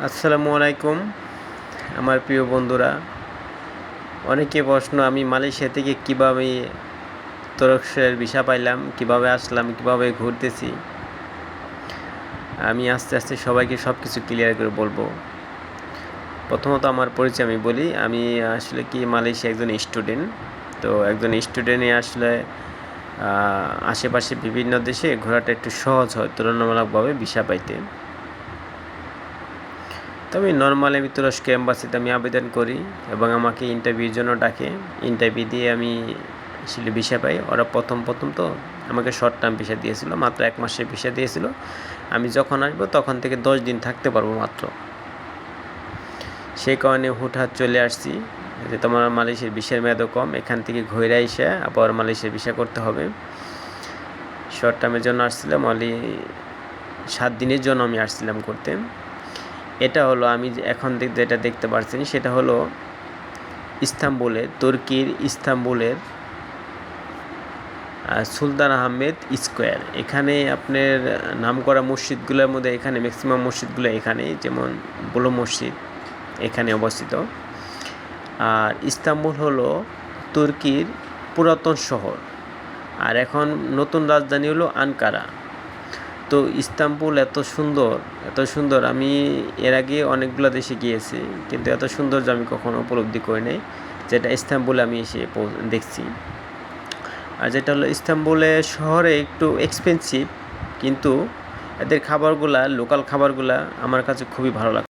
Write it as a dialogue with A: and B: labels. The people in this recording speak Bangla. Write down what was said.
A: আসসালামু আলাইকুম আমার প্রিয় বন্ধুরা। অনেকে প্রশ্ন, আমি মালয়েশিয়া থেকে কীভাবে তুরস্কের ভিসা পাইলাম, কিভাবে আসলাম, কিভাবে ঘুরতেছি। আমি আস্তে আস্তে সবাইকে সব কিছু ক্লিয়ার করে বলবো। প্রথমত আমার পরিচয় আমি বলি। আমি আসলে কি মালয়েশিয়া একজন স্টুডেন্ট। তো একজন স্টুডেন্টে আসলে আশেপাশে বিভিন্ন দেশে ঘোরাটা একটু সহজ হয় তুলনামূলকভাবে ভিসা পাইতে। তবে নর্মালি আমি তুরস্ক এম্বাসিতে আমি আবেদন করি এবং আমাকে ইন্টারভিউর জন্য ডাকে। ইন্টারভিউ দিয়ে আমি আসলে ভিসা পাই। ওরা প্রথম তো আমাকে শর্ট টার্ম ভিসা দিয়েছিল, মাত্র 1 মাসের ভিসা দিয়েছিল। আমি যখন আসবো তখন থেকে 10 দিন থাকতে পারবো মাত্র। সেই কারণে হুটহাট চলে আসছি যে তোমার মালয়েশিয়ার ভিসার মেয়াদও কম, এখান থেকে ঘুরে এসে আবার মালয়েশিয়ার ভিসা করতে হবে। শর্ট টার্মের জন্য আসছিলাম, 7 দিনের জন্য আমি আসছিলাম করতে। এটা হলো আমি এখন যেটা দেখতে পাচ্ছেন, সেটা হলো ইস্তাম্বুলের, তুর্কির ইস্তাম্বুলের সুলতান আহমেদ স্কোয়ার। এখানে আপনার নামকরা মসজিদগুলোর মধ্যে এখানে ম্যাক্সিমাম মসজিদগুলো এখানে, যেমন বুলো মসজিদ এখানে অবস্থিত। আর ইস্তাম্বুল হলো তুর্কির পুরাতন শহর, আর এখন নতুন রাজধানী হলো আনকারা। তো ইস্তাম্বুল এত সুন্দর, আমি এর আগে অনেকগুলো দেশে গিয়েছি, কিন্তু এত সৌন্দর্য আমি কখনো উপলব্ধি করি নাই যেটা ইস্তাম্বুলে আমি এসে দেখছি। আর যেটা হলো ইস্তাম্বুলে শহরে একটু এক্সপেন্সিভ, কিন্তু এদের খাবারগুলা, লোকাল খাবারগুলা আমার কাছে খুবই ভালো লাগে।